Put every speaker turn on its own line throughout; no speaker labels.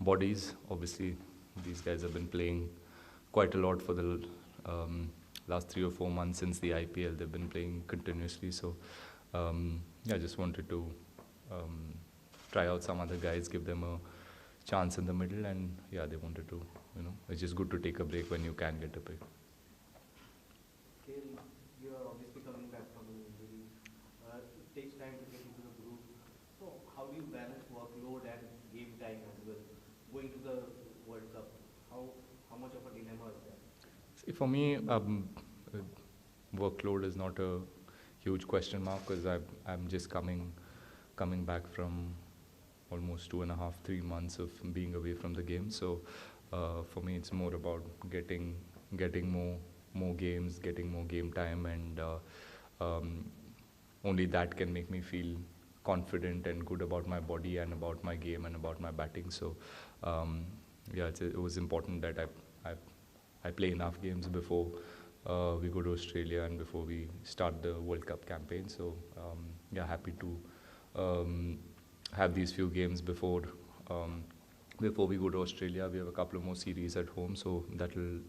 bodies. Obviously, these guys have been playing quite a lot for the last 3 or 4 months since the IPL. They've been playing continuously. So, yeah, I just wanted to try out some other guys, give them a chance in the middle, and yeah, they wanted to, it's just good to take a break when you can get a break.
You are obviously coming back from an injury. It takes time to get into the groove. So how do you balance workload and game time as well? Going to the World Cup, how much of a dilemma is that?
See, for me, workload is not a huge question mark because I'm just coming back from almost 2.5, 3 months of being away from the game. So for me, it's more about getting more games, getting more game time, and only that can make me feel confident and good about my body and about my game and about my batting. So yeah, it was important that I play enough games before we go to Australia and before we start the World Cup campaign. So yeah, happy to have these few games before we go to Australia. We have a couple of more series at home, so that will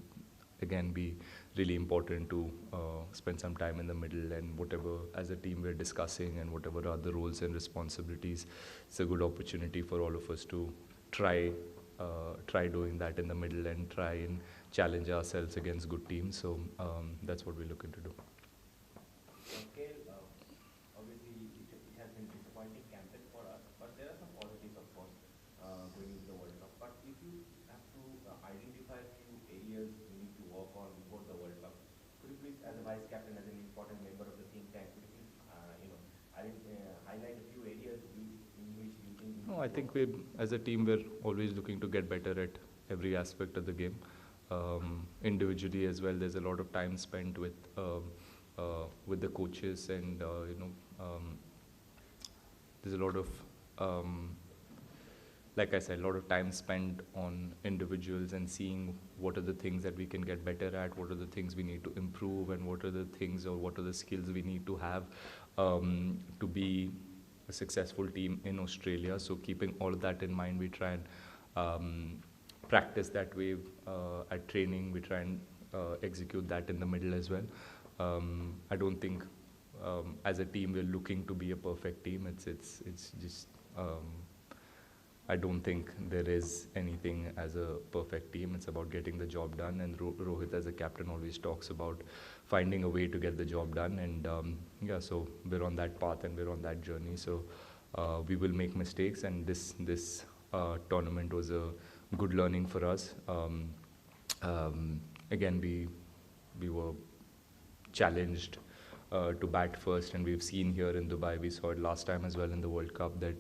again be really important to spend some time in the middle, and whatever as a team we're discussing and whatever other roles and responsibilities, it's a good opportunity for all of us to try doing that in the middle and try and challenge ourselves against good teams. So that's what we're looking to do.
Okay, obviously it has been disappointing campaign for us, but there are some positives, of course, going into the World Cup. But if you have to identify a few areas you need to work on before the World Cup, could you please, as a vice captain, as an important member of the think tank, could you please, highlight a few areas in which you think?
No, I think as a team, we're always looking to get better at every aspect of the game. Individually as well, there's a lot of time spent with the coaches, and there's a lot of like I said, a lot of time spent on individuals and seeing what are the things that we can get better at, what are the things we need to improve, and what are the things or what are the skills we need to have to be a successful team in Australia. So keeping all of that in mind, we try and practice that way at training. We try and execute that in the middle as well. I don't think as a team we're looking to be a perfect team. It's just I don't think there is anything as a perfect team. It's about getting the job done, and Rohit as a captain always talks about finding a way to get the job done, and yeah, so we're on that path and we're on that journey. So we will make mistakes, and this tournament was a good learning for us. Again, we were challenged to bat first, and we've seen here in Dubai, we saw it last time as well in the World Cup, that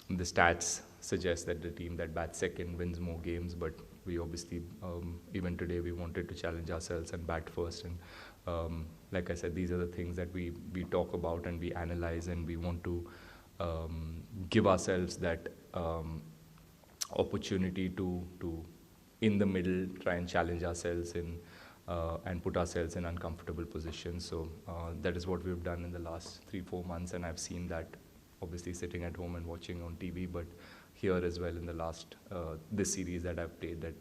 the stats suggest that the team that bats second wins more games, but we obviously, even today, we wanted to challenge ourselves and bat first. And like I said, these are the things that we talk about and we analyze, and we want to give ourselves that opportunity to in the middle try and challenge ourselves in and put ourselves in uncomfortable positions. So that is what we've done in the last 3-4 months, and I've seen that obviously sitting at home and watching on TV, but here as well in the last this series that I've played, that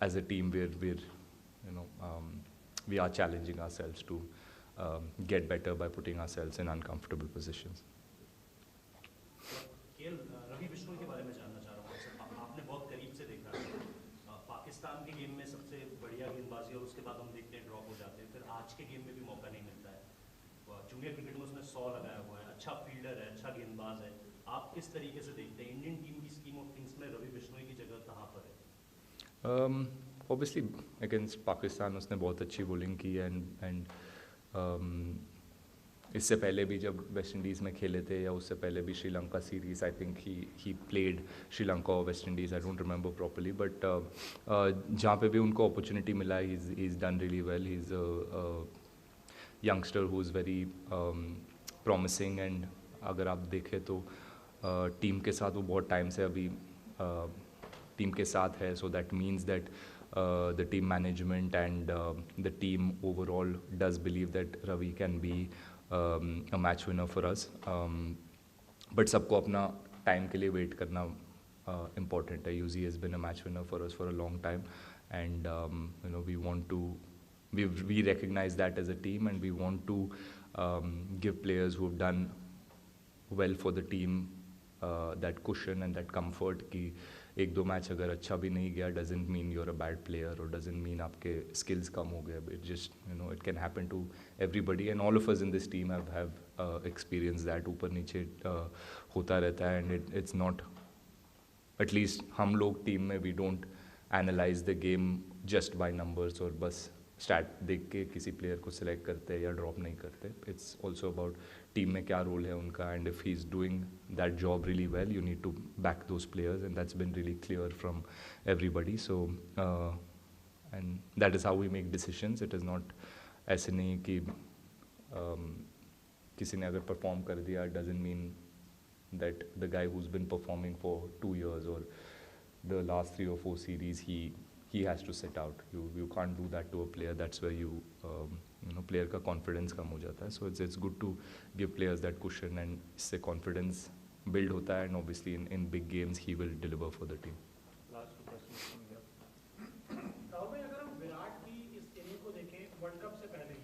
as a team we are challenging ourselves to get better by putting ourselves in uncomfortable positions.
Ravi Bishnoi के बारे में जानना चाह रहा हूँ आपसे। आपने बहुत करीब से देखा है पाकिस्तान के गेम में सबसे बढ़िया गेंदबाजी, और उसके बाद हम देखते हैं ड्रॉप हो जाते हैं, फिर आज के गेम में भी मौका नहीं मिलता है। जूनियर क्रिकेट में उसने 100 लगाया हुआ है, अच्छा फील्डर है, अच्छा गेंदबाज है। आप किस तरीके से देखते हैं इंडियन टीम की स्कीम ऑफ थिंग्स में रवि बिश्नोई की जगह कहाँ पर है?
Obviously against Pakistan उसने बहुत अच्छी bowling की, and इससे पहले भी जब वेस्ट इंडीज़ में खेले थे, या उससे पहले भी Sri Lanka series, I think he played Sri Lanka और West Indies, I don't remember properly, but जहाँ पे भी उनको अपॉर्चुनिटी मिला, he is done really well. He is a youngster who is very promising, and अगर आप देखें तो टीम के साथ वो बहुत टाइम से अभी टीम के साथ है. So that means that the team management and the team overall does believe that Ravi can be a match winner for us. But सबको अपना time के लिए wait करना important है. UZ has been a match winner for us for a long time, and we want to we recognize that as a team, and we want to give players who have done well for the team that cushion and that comfort कि एक दो match अगर अच्छा भी नहीं गया doesn't mean you're a bad player or doesn't mean आपके skills कम हो गए. It just it can happen to everybody, and all of us in this team have experienced that. ऊपर नीचे होता रहता है, and it's not, at least हम लोग टीम में we don't analyze the game just by numbers और बस स्टैट देख के किसी प्लेयर को सिलेक्ट करते हैं या ड्रॉप नहीं करते. इट्स ऑल्सो अबाउट टीम में क्या रोल है उनका, and if he is doing that job really well, you need to back those players, and that's been really clear from everybody. So and that is how we make decisions. It is not ऐसे नहीं कि किसी ने अगर perform कर दिया doesn't mean that the guy who is been performing for 2 years और the last 3 or 4 series he has to sit out. You can't do that to a player. That's where you player का confidence कम हो जाता है. So it's good to give players that cushion, and इससे confidence build होता है, and obviously in big games he will deliver for the team.
Last 2 questions from here.
Rahul भाई, अगर हम विराट की इस इनिंग को देखें वर्ल्ड कप से पहले,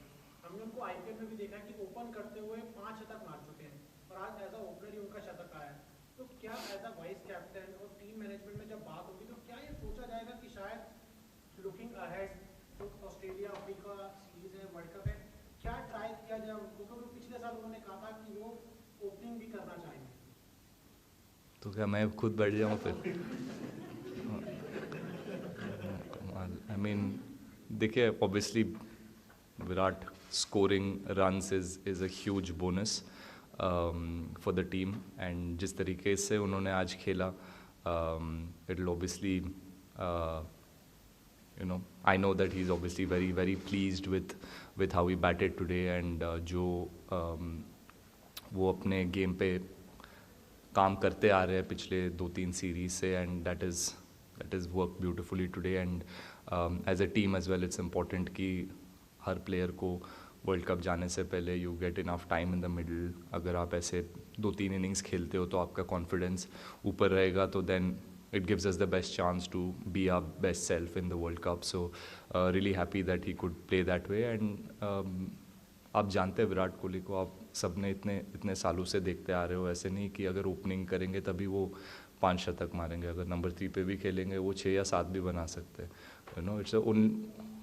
हमने उनको आईपीएल में भी देखा कि ओपन करते हुए 5 शतक मार चुके हैं, और आज एज अ ओपनर ही उनका शतक आया है. तो क्या एज अ वाइस कैप्टन और टीम मैनेजमेंट में जब बात होगी तो क्या ये सोचा जाएगा कि शायद लुकिंग अहेड, तो ऑस्ट्रेलिया अफ्रीका सीरीज है, वर्ल्ड कप है, क्या ट्राई किया जाए उनको, क्योंकि पिछले साल उन्होंने कहा था कि वो ओपनिंग भी करना चाहेंगे.
तो क्या मैं खुद बैठ जाऊँ फिर? आई मीन देखिए, obviously Virat scoring runs is a huge bonus for the team, and जिस तरीके से उन्होंने आज खेला, it will obviously I know that he's obviously very, very pleased with how he batted today, and जो वो अपने गेम पे काम करते आ रहे हैं पिछले 2-3 सीरीज से, and that is worked beautifully today, and as a team as well, it's important कि हर प्लेयर को वर्ल्ड कप जाने से पहले you get enough time in the middle. अगर आप ऐसे 2-3 इनिंग्स खेलते हो तो आपका कॉन्फिडेंस ऊपर रहेगा, तो then it gives us the best chance to be our best self in the World Cup. So really happy that he could play that way, and आप जानते हैं विराट कोहली को, आप सबने इतने सालों से देखते आ रहे हो. ऐसे नहीं कि अगर ओपनिंग करेंगे तभी वो 5 शतक मारेंगे, अगर नंबर 3 पे भी खेलेंगे वो 6 या 7 भी बना सकते हैं.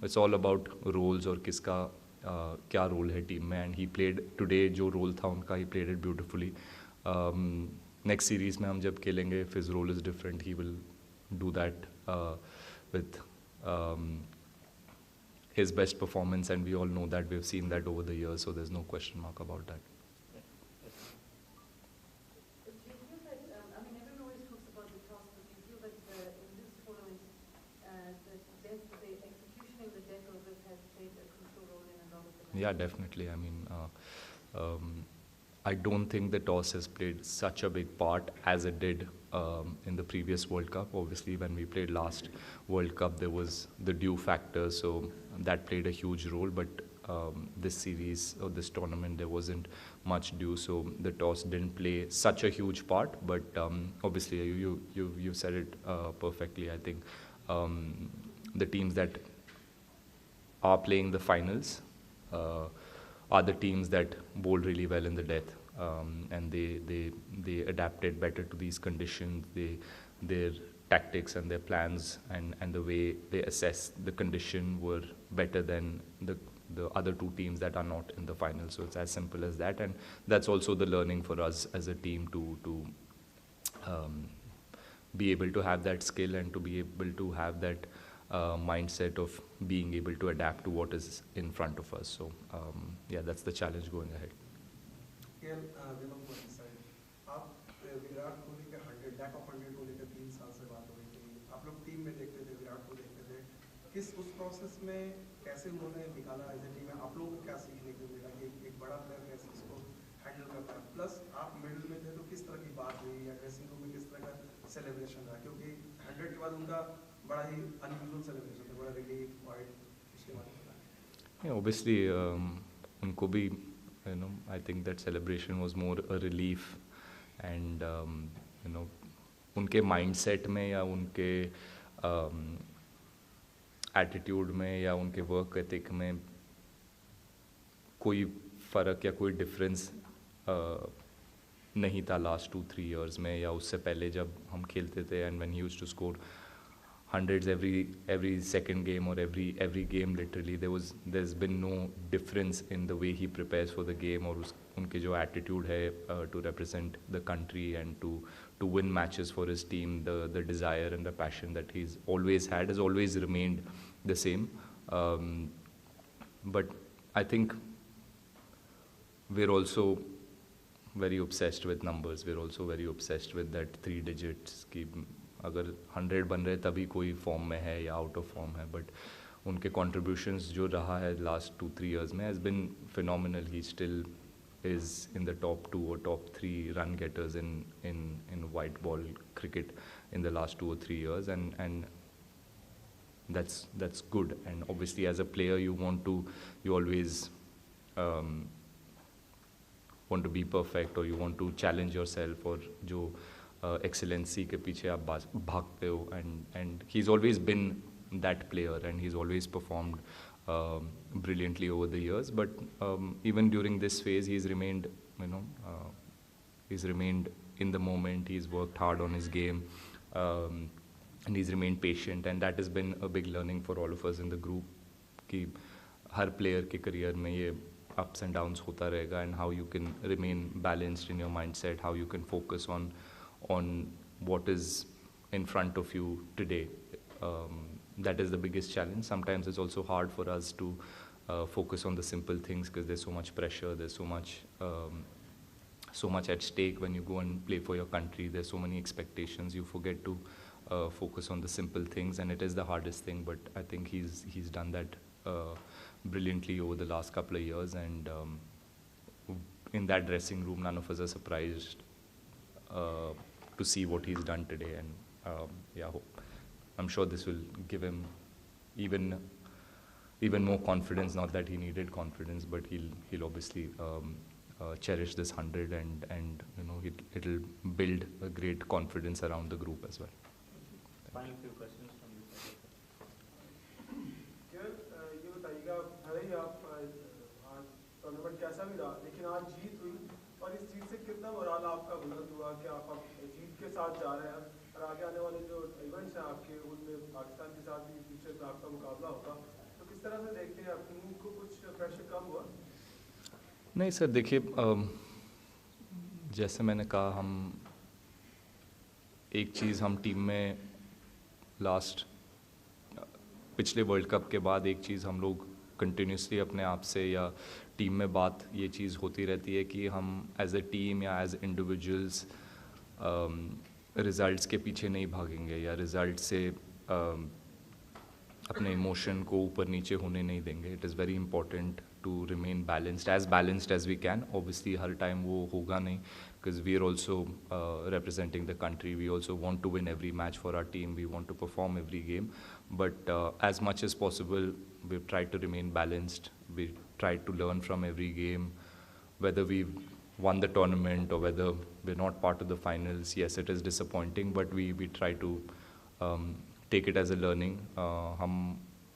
इट्स ऑल अबाउट रोल्स और किसका क्या रोल है टीम में, एंड ही प्लेड टुडे, जो रोल था उनका he played it beautifully. Next series में हम जब खेलेंगे, if his role is different, he will do that with his best performance, and we all know that, we've seen that over the years, so there's no question mark about that.
Do you feel that, everyone always talks about the toss, but do you feel that in this tournament, the execution in the death overs has played a crucial role in a lot of the...
Yeah, definitely. I mean, I don't think the toss has played such a big part as it did in the previous World Cup. Obviously, when we played last World Cup, there was the dew factor, so that played a huge role. But this series or this tournament, there wasn't much dew, so the toss didn't play such a huge part. But obviously, you said it perfectly. I think the teams that are playing the finals are the teams that bowled really well in the death, and they adapted better to these conditions. Their tactics and their plans and the way they assess the condition were better than the other 2 teams that are not in the final. So it's as simple as that, and that's also the learning for us as a team to be able to have that skill and to be able to have that mindset of being able to adapt to what is in front of us. So yeah, that's the challenge going ahead.
आप विराट कोहली के 100 lack of 100 को लेकर 3 साल से बात हो रही थी, आप लोग टीम में देखते थे, विराट को देखते थे, किस उस प्रोसेस में कैसे उन्होंने निकाला एज ए टीम में, आप लोगों को क्या सीखने को मिला कि एक बड़ा प्लेयर कैसे इसको हैंडल करता है, प्लस आप मिडिल में थे तो किस तरह की बात हुई या ड्रेसिंग रूम में किस तरह का सेलिब्रेशन रहा, क्योंकि 100 के बाद उनका बड़ा ही अनयूजुअल सेलिब्रेशन था, बड़ा रिलीफ वाइड, उसके बाद
obviously उनको भी I think that celebration was more a relief, and उनके माइंडसेट में या उनके एटीट्यूड में या उनके वर्क एथिक में कोई फ़र्क या कोई डिफरेंस नहीं था लास्ट 2-3 ईयर्स में या उससे पहले जब हम खेलते थे and when he used to score hundreds every second game or every game literally there's been no difference in the way he prepares for the game or उनके जो attitude है to represent the country and to win matches for his team, the desire and the passion that he's always had has always remained the same. But I think we're also very obsessed with numbers. We're also very obsessed with that 3 digits की अगर 100 बन रहे तभी कोई form में है या out of form है, बट उनके कॉन्ट्रीब्यूशंस जो रहा है लास्ट 2-3 ईयर्स में has been phenomenal. He still is in the top 2 or top 3 run getters in white ball cricket in the last 2 or 3 years, and that's good. And obviously as a player you always want to be perfect, or you want to challenge yourself, or जो excellency के पीछे आप भागते हो, and he's always been that player and he's always performed brilliantly over the years. But even during this phase he's remained in the moment. He's worked hard on his game, and he's remained patient, and that has been a big learning for all of us in the group कि हर player के career में ये ups and downs होता रहेगा, and how you can remain balanced in your mindset, how you can focus on what is in front of you today. That is the biggest challenge. Sometimes it's also hard for us to focus on the simple things because there's so much pressure, there's so much at stake when you go and play for your country. There's so many expectations, you forget to focus on the simple things, and it is the hardest thing. But I think he's done that brilliantly over the last couple of years, and in that dressing room none of us are surprised to see what he's done today. And I'm sure this will give him even more confidence. Not that he needed confidence, but he'll obviously cherish this 100, and it'll build a great confidence around the group as well.
Final few questions from you.
ये बताइएगा, भले ही आप आज tournament कैसा भी रहा, लेकिन आज जीत हुई, और इस जीत से कितना मोराल आपका बुलंद हुआ कि आप जीत के साथ जा रहे हैं, और आगे आने वाले जो इवेंट्स हैं आपके, उनमें पाकिस्तान के साथ भी फ्यूचर में आपका मुकाबला होगा, तो किस तरह से देखते हैं, आपकी टीम को कुछ प्रेशर कम हुआ?
नहीं सर, देखिए जैसे मैंने कहा, हम एक चीज़ हम टीम में पिछले वर्ल्ड कप के बाद एक चीज़ हम लोग कंटिन्यूसली अपने आप से या टीम में बात ये चीज़ होती रहती है कि हम एज ए टीम या एज इंडिविजुअल्स रिज़ल्ट्स के पीछे नहीं भागेंगे, या रिज़ल्ट से अपने इमोशन को ऊपर नीचे होने नहीं देंगे. It is very important to remain balanced as we can. Obviously her time वो होगा नहीं, because we are also representing the country. We also want to win every match for our team. We want to perform every game. But as much as possible, we've tried to remain balanced. We tried to learn from every game, whether we've won the tournament or whether we're not part of the finals. Yes, it is disappointing, but we try to take it as a learning. हम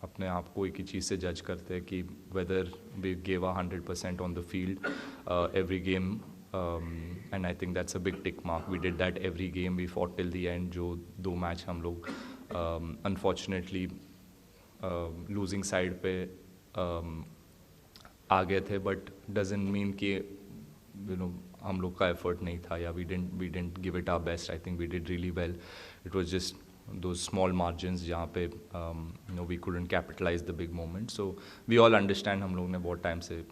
अपने आप को एक ही चीज़ से जज करते हैं कि whether we gave our 100% on the field every game. And I think that's a big tick mark. We did that every game. We fought till the end. जो 2 मैच हम लोग unfortunately losing side पे आ गए थे, but doesn't mean कि हम लोग का effort नहीं था, या we didn't give it our best. I think we did really well. It was just those small margins जहाँ पे we couldn't capitalize the big moments. So we all understand, हम लोग ने बहुत टाइम से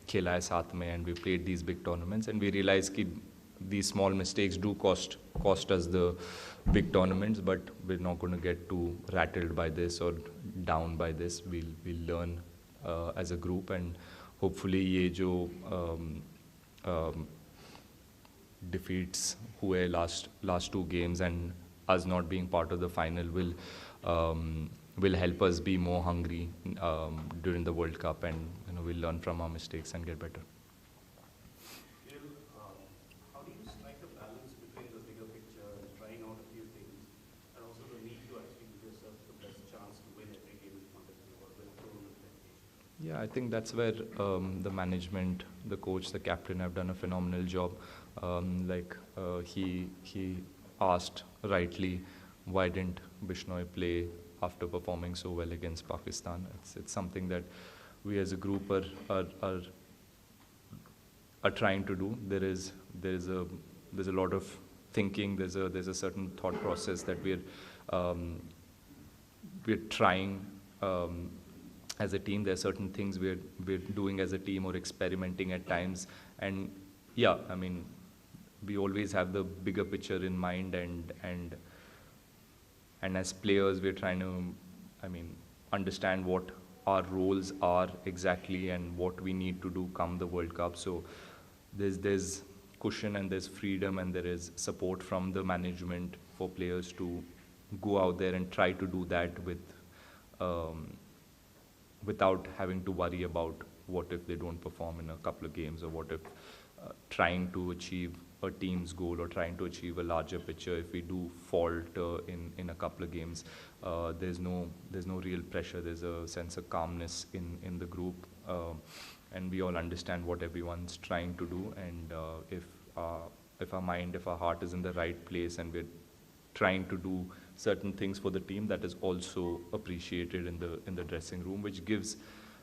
खेला है साथ में, and we played these big tournaments, and we realized कि these small mistakes do cost us the big tournaments, but we're not going to get too rattled by this or down by this. We'll learn as a group, and hopefully ये जो defeats हुए last 2 games and us not being part of the final will help us be more hungry during the World Cup, and we'll learn from our mistakes and get better.
How do you strike a balance between
Yeah, I think that's where the management, the coach, the captain have done a phenomenal job. He asked rightly, why didn't Bishnoi play after performing so well against Pakistan? It's something that we as a group are trying to do. There's a lot of thinking. There's a certain thought process that we're trying. As a team, there are certain things we're doing as a team or experimenting at times, and yeah, I mean, we always have the bigger picture in mind, and as players, we're trying to, I mean, understand what our roles are exactly and what we need to do come the World Cup. So there's cushion and there's freedom and there is support from the management for players to go out there and try to do that um, without having to worry about what if they don't perform in a couple of games, or what if trying to achieve a team's goal or trying to achieve a larger picture, if we do falter in a couple of games, there's no real pressure. There's a sense of calmness in the group, and we all understand what everyone's trying to do. And if our mind, if our heart is in the right place, and we're trying to do certain things for the team, that is also appreciated in the dressing room, which gives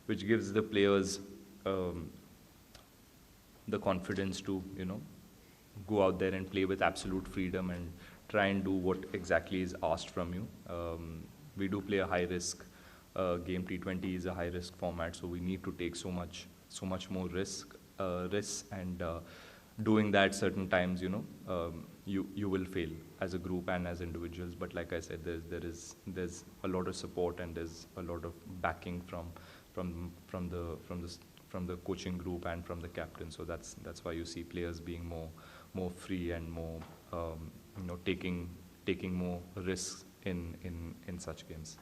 the players the confidence to go out there and play with absolute freedom and try and do what exactly is asked from you. We do play a high risk game. T20 is a high risk format, so we need to take so much more risks, and doing that certain times, you will fail as a group and as individuals. But like I said, there's a lot of support and there's a lot of backing from the coaching group and from the captain. So that's why you see players being more free and more taking more risks in such games.